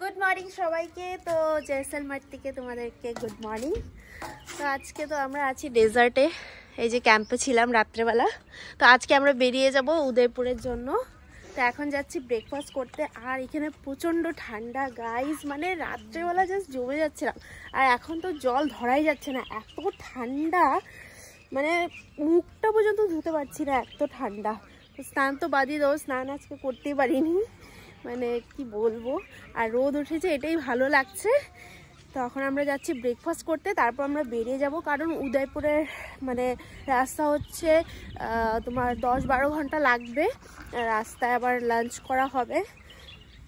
Good morning সবাইকে। তো জয়সলমার থেকে তোমাদেরকে গুড মর্নিং। তো আজকে তো আমরা আছি ডেজার্টে, এই যে ক্যাম্পে ছিলাম রাত্রেবেলা। তো আজকে আমরা বেরিয়ে যাব উদয়পুরের জন্য। তো এখন যাচ্ছি ব্রেকফাস্ট করতে। আর এখানে প্রচণ্ড ঠান্ডা গাইস, মানে রাত্রেবেলা জাস্ট জমে যাচ্ছিলাম। আর এখন তো জল ধরাই যাচ্ছে না, এত ঠান্ডা, মানে মুখটা পর্যন্ত ধুতে পারছি না, এত ঠান্ডা। তো স্নান তো বাদই দাও, স্নান আজকে করতেই পারিনি, মানে কি বলবো। আর রোদ উঠেছে, এটাই ভালো লাগছে। তো এখন আমরা যাচ্ছি ব্রেকফাস্ট করতে, তারপর আমরা বেরিয়ে যাব। কারণ উদয়পুরের মানে রাস্তা হচ্ছে তোমার 10-12 ঘন্টা লাগবে, রাস্তায় আবার লাঞ্চ করা হবে।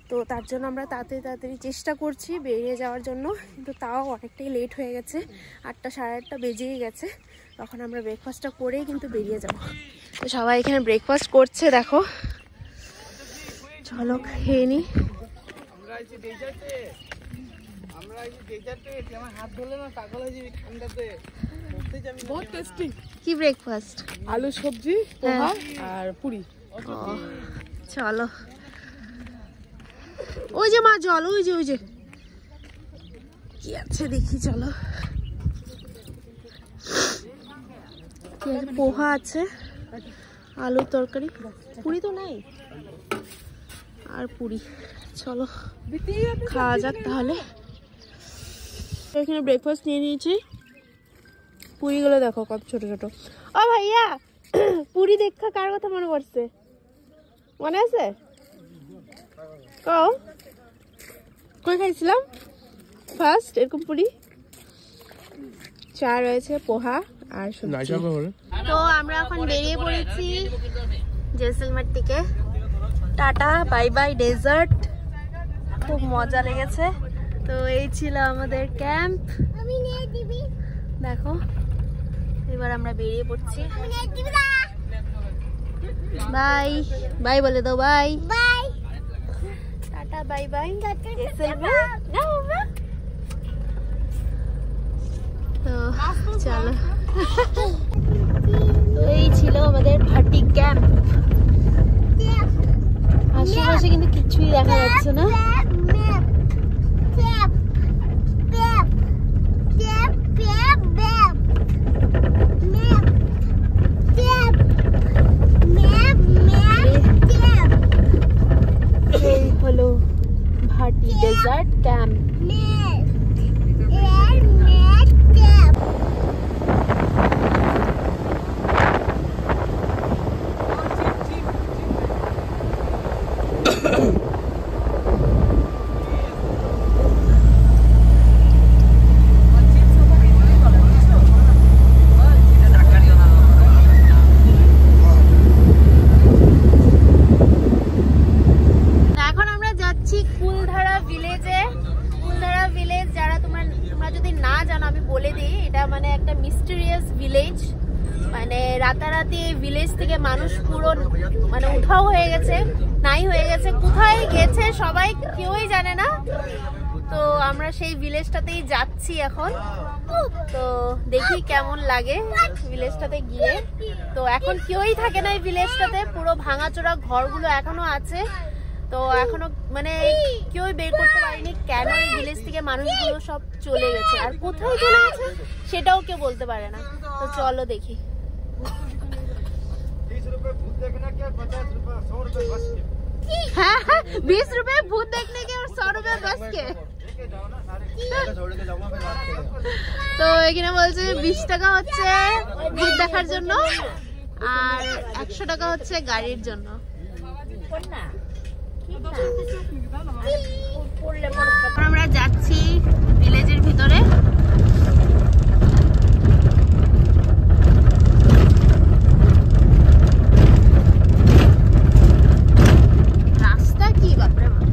তো তার জন্য আমরা তাড়াতাড়ি চেষ্টা করছি বেরিয়ে যাওয়ার জন্য, কিন্তু তাও অনেকটাই লেট হয়ে গেছে, 8টা সাড়ে 8টা বেজেই গেছে। তখন আমরা ব্রেকফাস্টটা করেই কিন্তু বেরিয়ে যাব। তো সবাই এখানে ব্রেকফাস্ট করছে, দেখো, চলো খেয়ে নি। কি ব্রেকফাস্ট? আলু সবজি, পোহা আর পুরি। চলো, ওই যে মা জল, ওই যে কি আছে দেখি, চলো। কি আছে? পোহা আছে, আলুর তরকারি, পুরি তো নাই, আর পুরি। চলো খাওয়া যাক তাহলে। এখানে ব্রেকফাস্ট নিয়ে নিয়েছি। পুরিগুলো দেখো কত ছোট ছোট। ও ভাইয়া, পুরি দেখা কার কথা মনে পড়ছে? মনে আছে? কই খাইছিলাম ফার্স্ট এরকম পুরি? চা রয়েছে, পোহা আর সবজি। তো আমরা এখন বেরিয়ে পড়েছি জয়সলমার থেকে। টাটা বাই বাই ডেজার্ট, খুব মজা লেগেছে। তো এই ছিল আমাদের ক্যাম্প, দেখো। এবার আমরা বেরিয়ে পড়ছি। বাই বাই বলে দাও, bye bye, tata bye bye. তো চলো, তো এই ছিল আমাদের ভাটি ক্যাম্প। আশেপাশে কিন্তু কিছুই দেখা যাচ্ছে না। এই হলো ভাটি ডেজার্ট ক্যাম্প। মানে রাতারাতি ভিলেজ থেকে মানুষ পুরো মানে উধাও হয়ে গেছে, নাই হয়ে গেছে, কোথায় গেছে সবাই কেউই জানে না। তো আমরা সেই ভিলেজটাতেই যাচ্ছি এখন। তো দেখি কেমন লাগে ভিলেজটাতে গিয়ে। তো এখন কেউই থাকে না এই ভিলেজটাতে, পুরো ভাঙাচোরা ঘরগুলো এখনো আছে। তো এখনো মানে কেউই বের করতে পারেনি কেন এই ভিলেজ থেকে মানুষগুলো সব চলে গেছে, আর কোথায় চলে গেছে সেটাও কেউ বলতে পারে না। তো চলো দেখি। 20 रुपए भूत देखने के 50 रुपए 100 रुपए बस के। हाँ 20 रुपए भूत देखने के और 100 रुपए बस के। তো এখানে বলছে 20 টাকা হচ্ছে ভূত দেখার জন্য আর 100 টাকা হচ্ছে গাড়ির জন্য। আমরা যাচ্ছি ভিলেজের ভিতরে। রাস্তা কি বাপরে বাপ,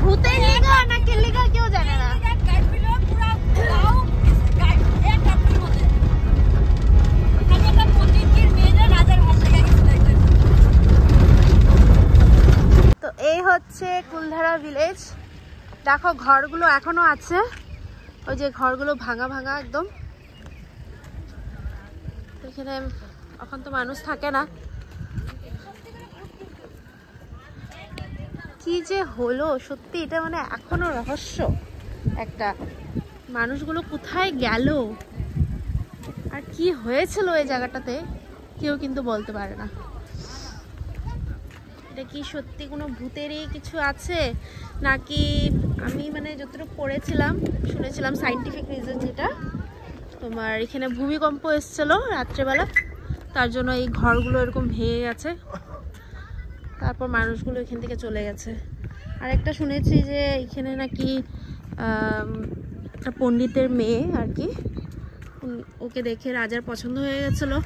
ভূতের লিগা না কে লিগা কেউ জানে না। তো এই হচ্ছে কুলধারা ভিলেজ। দেখো ঘরগুলো এখনো আছে, ওই যে ঘরগুলো ভাঙা ভাঙা একদম। এখানে এখন তো মানুষ থাকে না। কি যে হলো সত্যি, এটা মানে এখনো রহস্য একটা, মানুষগুলো কোথায় গেল আর কি হয়েছিল এই জায়গাটাতে কেউ কিন্তু বলতে পারে না। এটা কি সত্যি কোনো ভূতেরই কিছু আছে নাকি, আমি মানে যতটুকু পড়েছিলাম শুনেছিলাম সাইন্টিফিক রিজন যেটা, তোমার এখানে ভূমিকম্প এসেছিল রাত্রেবেলা, তার জন্য এই ঘরগুলো এরকম ভেঙে গেছে, তারপর মানুষগুলো এখান থেকে চলে গেছে। আর একটা শুনেছি যে এখানে নাকি একটা পণ্ডিতের মেয়ে আর কি, ওকে দেখে রাজার পছন্দ হয়ে গেছিলো,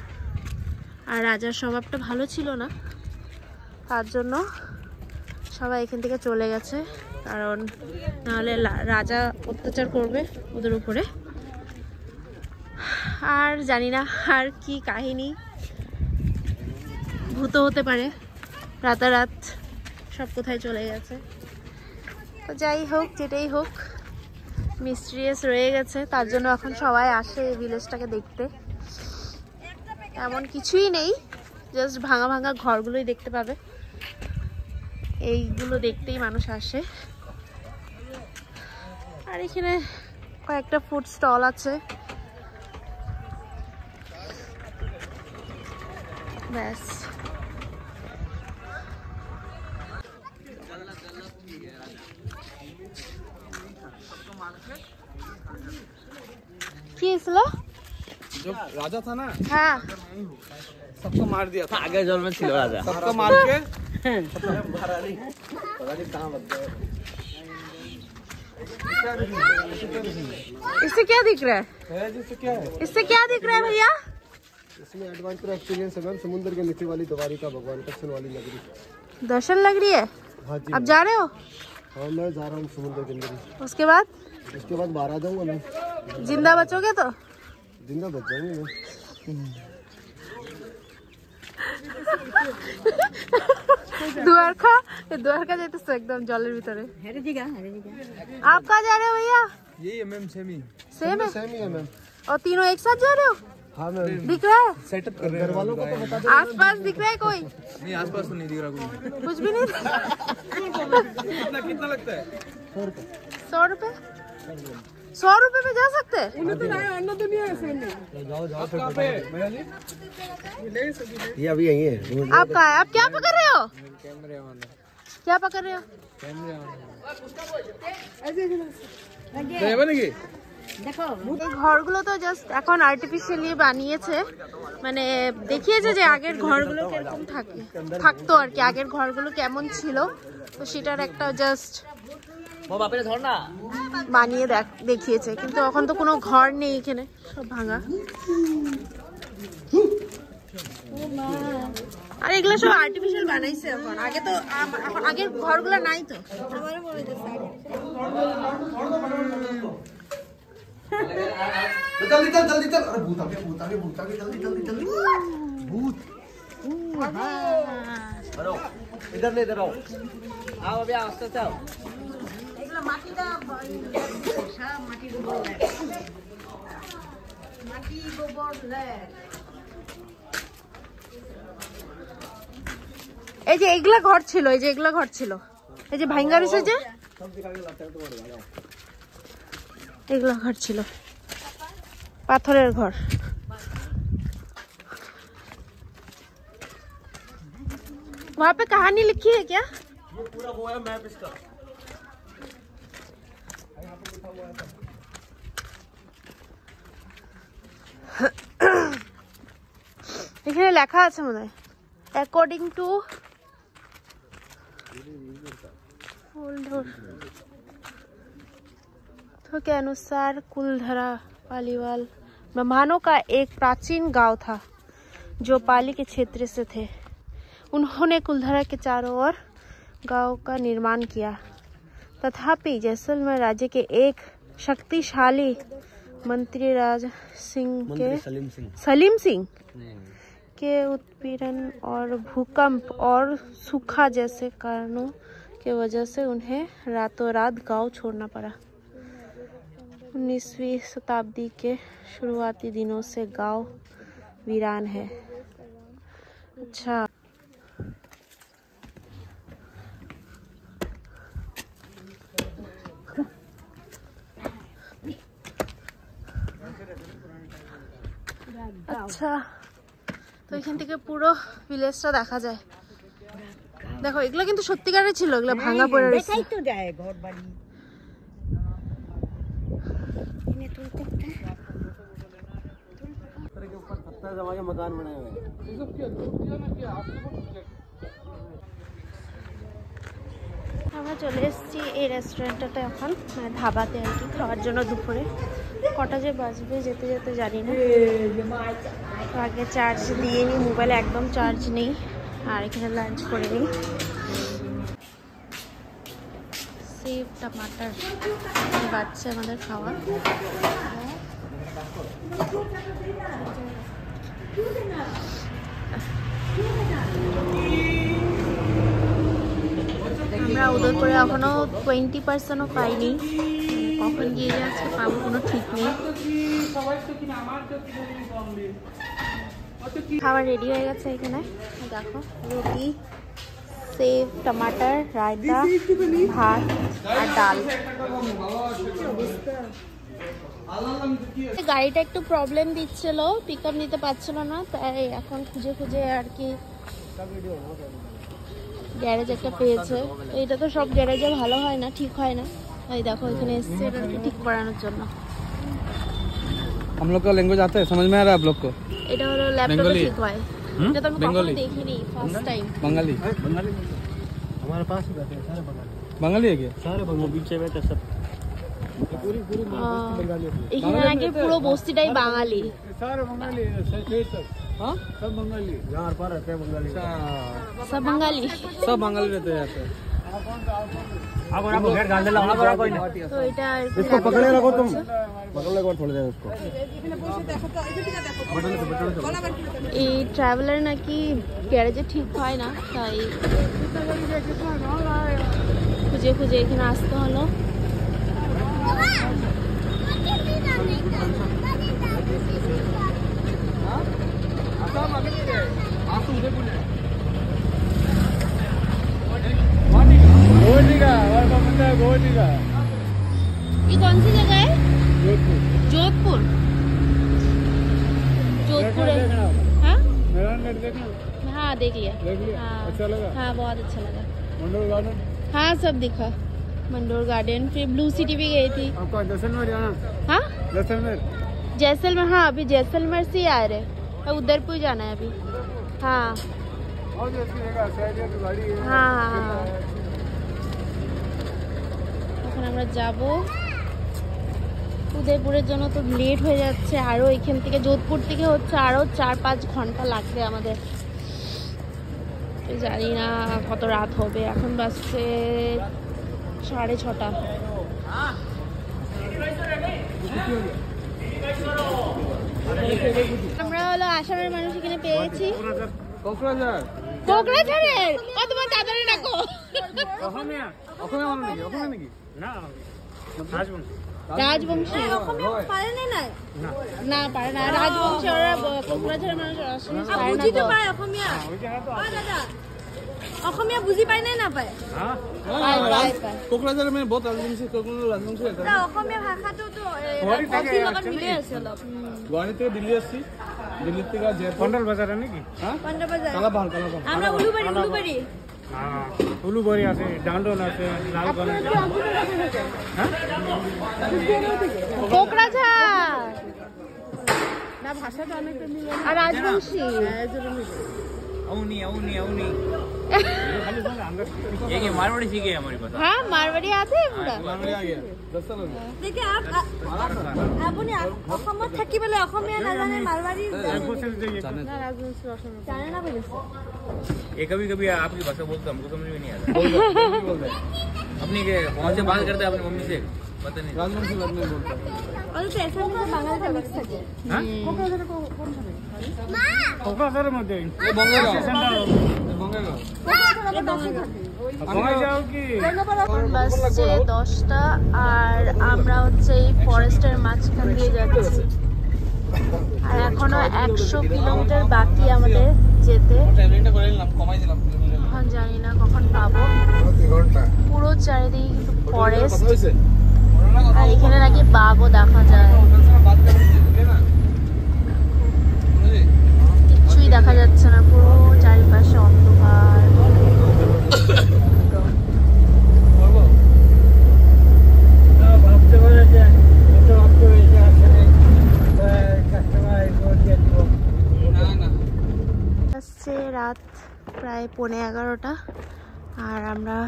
আর রাজার স্বভাবটা ভালো ছিল না, তার জন্য সবাই এখান থেকে চলে গেছে, কারণ নাহলে রাজা অত্যাচার করবে ওদের উপরে। আর জানি না আর কি কাহিনী, ভূত হতে পারে, রাতারাত সব কোথায় চলে গেছে। তো যাই হোক, যেটাই হোক, মিস্ট্রিয়াস রয়ে গেছে, তার জন্য এখন সবাই আসে এই ভিলেজটাকে দেখতে। এমন কিছুই নেই, জাস্ট ভাঙা ভাঙা ঘরগুলোই দেখতে পাবে, এইগুলো দেখতেই মানুষ আসে। আর এখানে কয়েকটা ফুড স্টল আছে, ব্যাস। কি ছিল? जो राजा था ना, हाँ, सबको मार दिया था। आगे जन्म में राजा सबको मार के इससे क्या दिख रहा है? जिससे क्या है, इससे क्या दिख रहा है भैया? इसमें एडवेंचर एक्सपीरियंस है मैम। समुद्र के नीचे वाली द्वारिका भगवान दर्शन वाली नगरी। दर्शन लग रही है। हाँ जी अब जा रहे हो? हाँ मैं जा रहा हूँ समुद्र के अंदर। उसके बाद उसके बाद बाहर आ जाऊंगा मैं। जिंदा बचोगे तो? जिंदा बच जाऊंगा मैं। द्वारका द्वारका जाते एकदम जलेर भीतरे। आप कहाँ जा रहे हो भैया? यही है मैम, सेम ही सेम है। सेम ही है मैम। और तीनों एक साथ जा रहे हो? हाँ मैम। दिख रहा है? सेटअप कर रहे हैं। घर वालों को तो बता दो। आसपास दिख रहा है कोई? नहीं, आसपास तो नहीं दिख रहा कोई। कुछ भी नहीं। कितना कितना लगता है? 100 रुपए? 100 रुपए में जा सकते हैं? जाओ जाओ फिर कहाँ पे है भैया जी? ये अभी यही है। आप कहाँ है? आप क्या पकड़ रहे हो? कैमरे ऑन है, क्या पकड़ रहे हो? कैमरे ऑन है। बनेगी এই ঘরগুলো তো জাস্ট এখন আর্টিফিশিয়ালি বানিয়েছে, মানে দেখিয়েছে যে আগের ঘরগুলো কিরকম থাকতো আর কি, আগের ঘরগুলো কেমন ছিল, তো সেটার একটা জাস্ট বানিয়ে দেখিয়েছে, কিন্তু এখন তো কোনো ঘর নেই এখানে, সব ভাঙা। আর এগুলো সব আর্টিফিশিয়াল বানাইছে এখন, আগে তো আগের ঘরগুলো নাই তো। जल्दी चल जल्दी चल। अरे भूत आ गया, भूत आ गया, भूत आ गया, जल्दी जल्दी जल्दी। भूत इधर ले, इधर आओ, आओ अभी आस्ते से आओ। এই যে এগুলা ঘর ছিল, এই যে এগুলা ঘর ছিল, এই যে ভাঙ্গা রয়েছে যে এগুলা ঘর ছিল, পাথরের ঘর। वहाँ पे कहानी लिखी है क्या? ये पूरा वो है मैप इसका। এখানে লেখা আছে মনে হয়, অ্যাকর্ডিং টু के अनुसार कुलधरा पालीवाल ब्राह्मणों का एक प्राचीन गांव था जो पाली के क्षेत्र से थे। उन्होंने कुलधरा के चारों ओर गांव का निर्माण किया। तथापि जैसलमेर राज्य के एक शक्तिशाली मंत्री राज सिंह के सलीम सिंह के उत्पीड़न और भूकंप और सूखा जैसे कारणों के वजह से उन्हें रातों रात गांव छोड़ना पड़ा। 19वीं शताब्दी के शुरुआती दिनों से गांव वीरान है। अच्छा, আচ্ছা, তো এখান থেকে পুরো ভিলেজটা দেখা যায়। দেখো এগুলো কিন্তু সত্যিকারের ছিল, এগুলো ভাঙা পড়ে রয়েছে। দেখাই তো যায় ঘর বাড়ি। के ऊपर पत्थर जमा के मकान बनाए हुए हैं। আমরা চলে এসেছি এই রেস্টুরেন্টটাতে এখন, মানে ধাবাতে আর কি, খাওয়ার জন্য। দুপুরে কটা যে বাজবে যেতে যেতে জানি না। তো আগে চার্জ দিয়ে নিই, মোবাইলে একদম চার্জ নেই। আর এখানে লাঞ্চ করে নিই। সেভ টমাটার বাচ্চা আমাদের খাওয়া। আমরা উদয়পুরে এখনো 20%ও পাইনি, কখন গিয়ে যাচ্ছে পাবো কোনো ঠিক নেই। খাবার রেডি হয়ে গেছে এখানে, দেখো রুটি, সেভ টমাটার, রায়তা, ভাত আর ডাল। গাড়িটা একটু প্রবলেম দিচ্ছিল, পিক আপ নিতে পারছিল না, তাই এখন খুঁজে খুঁজে আর কি গ্যারেজ একটা পেয়েছে। এটা তো সব গ্যারেজে ভালো হয় না, ঠিক হয় না। এই দেখো এখানে এসছে এটাকে ঠিক করানোর জন্য। हम लोग का लैंग्वेज आता है, समझ में आ रहा है आप लोग को? এটা হলো ল্যাপটপে Bengali? ঠিক হয়। এটা তো আমি কখনো দেখিনি, ফার্স্ট টাইম। बंगाली? हमारे पास ही बैठे हैं सारे बंगाली। बंगाली है क्या? सारे बंगाली पीछे बैठे सब। पूरी पूरी बंगाली। এখানে নাকি পুরো বস্তিটাই বাঙালি। सारे बंगाली हाँ सब बंगाली। यहाँ पर रहते हैं बंगाली। সব বাঙালি। सब बंगाली रहते हैं यहाँ पे। आपको घर डाल देना हमारा कोई नहीं। তো এটা इसको पकड़े रखो तुम, पकड़ लो थोड़ी देर उसको। এই ট্রাভেলার নাকি গ্যারেজে ঠিক হয় না, তাই খুঁজে খুঁজে এখানে আসতে হলো। ये कौन सी जगह है? जोधपुर। जोधपुर है। हाँ हाँ, देख लिया। हाँ, अच्छा लगा? हाँ बहुत अच्छा लगा। मंडोर गार्डन हाँ सब दिखा, मंडोर गार्डन, फिर ब्लू सिटी भी गई थी। आपका जैसलमेर जाना? हाँ जैसलमेर जैसलमेर, हाँ अभी जैसलमेर से ही आ रहे, उदयपुर जाना है अभी। हाँ और जो अच्छी जगह शायद की गाड़ी है। हाँ हाँ, এখন আমরা যাব উদয়পুরের জন্য। তো লেট হয়ে যাচ্ছে আরো, এখান থেকে যোধপুর থেকে হচ্ছে আরো 4-5 ঘন্টা লাগবে আমাদের। তো জানি না কত রাত হবে, এখন বাজছে 6:30। আমরা হলো আসামের মানুষ এখানে পেয়েছি। কোকরাঝার? কোকরাঝারের? ও তোমার দাদারে ডাকো। অসমীয়া? অসমীয়া মানুহ নেকি? অসমীয়া নেকি? না রাজবংশী। না পারে না, রাজবংশী ওরা কোকরাঝারের মানুষ আসলে পারে না তো। অসমীয়া বুজি পায় নে নাপায়? পায় পায় পায়। কোকরাঝাৰ में बहुत राजवंशी, कोकराझार राजवंशी रहता है। অসমীয়া ভাষাটোতো অসমীয়া লগত মিলে আছে অলপ। গুৱাহাটী থেকে দিল্লী আসছি, দিল্লি থেকে জয়পুর। কন্ট্রোল বাজার নাকি? হ্যাঁ, পন্ডা বাজার। কালাপাহাড়, কালাপাহাড়। আমরা উলুবাড়ি। হ্যাঁ উলুবাড়ি আছে, ডান্ডন আছে, লালগঞ্জ আছে। কোকরাঝার না ভাষাটা অনেকটা মিলে। আর রাজবংশী। अवनी अवनी अवनी ये मारवाड़ी सीखे हमारी पता। हाँ मारवाड़ी आते हैं पूरा। মারवाड़ी आ गया 10 साल हो गए। দেখে আপুনি অসমত থাকি পেলাই অসমীয়া নাজানে, মাৰৱাৰী জানে না বলিছে। ये कभी कभी आपकी भाषा बोलते हमको समझ में नहीं आता। बोल रहे अपनी के कौन से बात करते हैं अपनी मम्मी से पता नहीं। राजवंशी लगने बोलता है। আৰু এছামিজ বাঙালীতে মিক্স থাকে। কোকরাঝারের মধ্যে বঙ্গাইগাঁও, বঙ্গাইগাঁও। এই বাঙালি থাকে। এখন বাজছে 10টা আর আমরা হচ্ছে এই ফরেস্টের মাঝখান দিয়ে যাচ্ছি আর এখনো 100 কিলোমিটার বাকি আমাদের যেতে। এখন জানি না কখন পাবো। পুরো চারিদিকে কিন্তু ফরেস্ট আর এখানে নাকি বাঘও দেখা যায়। কিছুই দেখা যাচ্ছে না, পুরো চারিপাশে অন্ধকার। রাত প্রায় 11:15 আর আমরা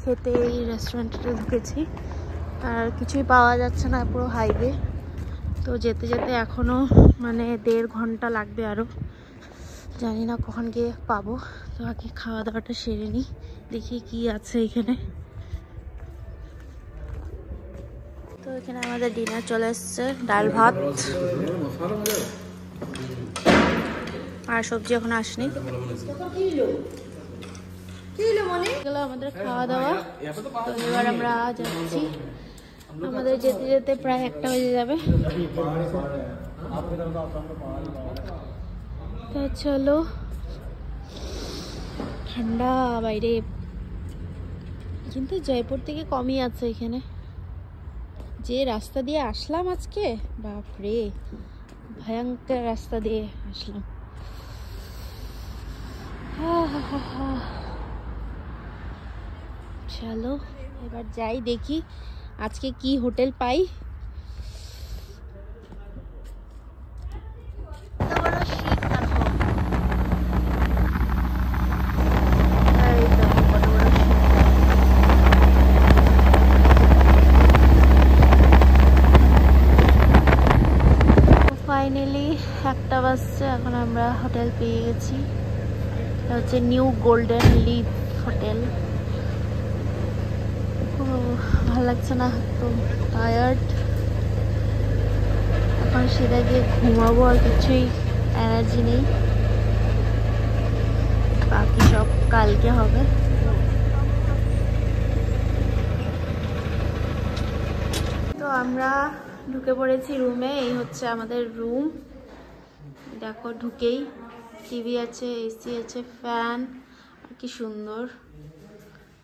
খেতে এই রেস্টুরেন্টে ঢুকেছি আর কিছুই পাওয়া যাচ্ছে না, পুরো হাইওয়ে। তো যেতে যেতে এখনো মানে 1.5 ঘন্টা লাগবে আরো, জানি না কখন গিয়ে পাবো। তো আগে খাওয়া দাওয়াটা সেরে নিই, দেখি কি আছে এখানে। তো এখানে আমাদের ডিনার চলে এসছে, ডাল ভাত আর সবজি এখন আসেনি। গেল আমাদের খাওয়া দাওয়া। তো এবার আমরা যাচ্ছি, আমাদের যেতে যেতে প্রায় 1টা বেজে যাবে। তো চলো, ঠান্ডা বাইরে, কিন্তু জয়পুর থেকে কমই আছে এখানে। যে রাস্তা দিয়ে আসলাম আজকে, বাপরে ভয়ঙ্কর রাস্তা দিয়ে আসলাম। চলো এবার যাই, দেখি আজকে কি হোটেল পাই। ফাইনালি 1টা বাজছে, এখন আমরা হোটেল পেয়ে গেছি। এটা হচ্ছে নিউ গোল্ডেন লিভ হোটেল। ভালো লাগছে না, তো টায়ার্ড। এখন সেটা গিয়ে ঘুমাবো, আর কিছুই এনার্জি নেই, বাকি সব কালকে হবে। তো আমরা ঢুকে পড়েছি রুমে। এই হচ্ছে আমাদের রুম, দেখো ঢুকেই টিভি আছে, এসি আছে, ফ্যান, আর কি সুন্দর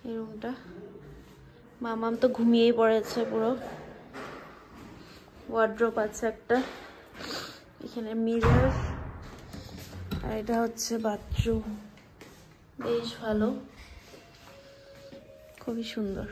এই রুমটা। মামাম তো ঘুমিয়েই পড়েছে পুরো। ওয়ার্ড্রোব আছে একটা, এখানে মিরর, আর এটা হচ্ছে বাথরুম। বেশ ভালো, খুবই সুন্দর।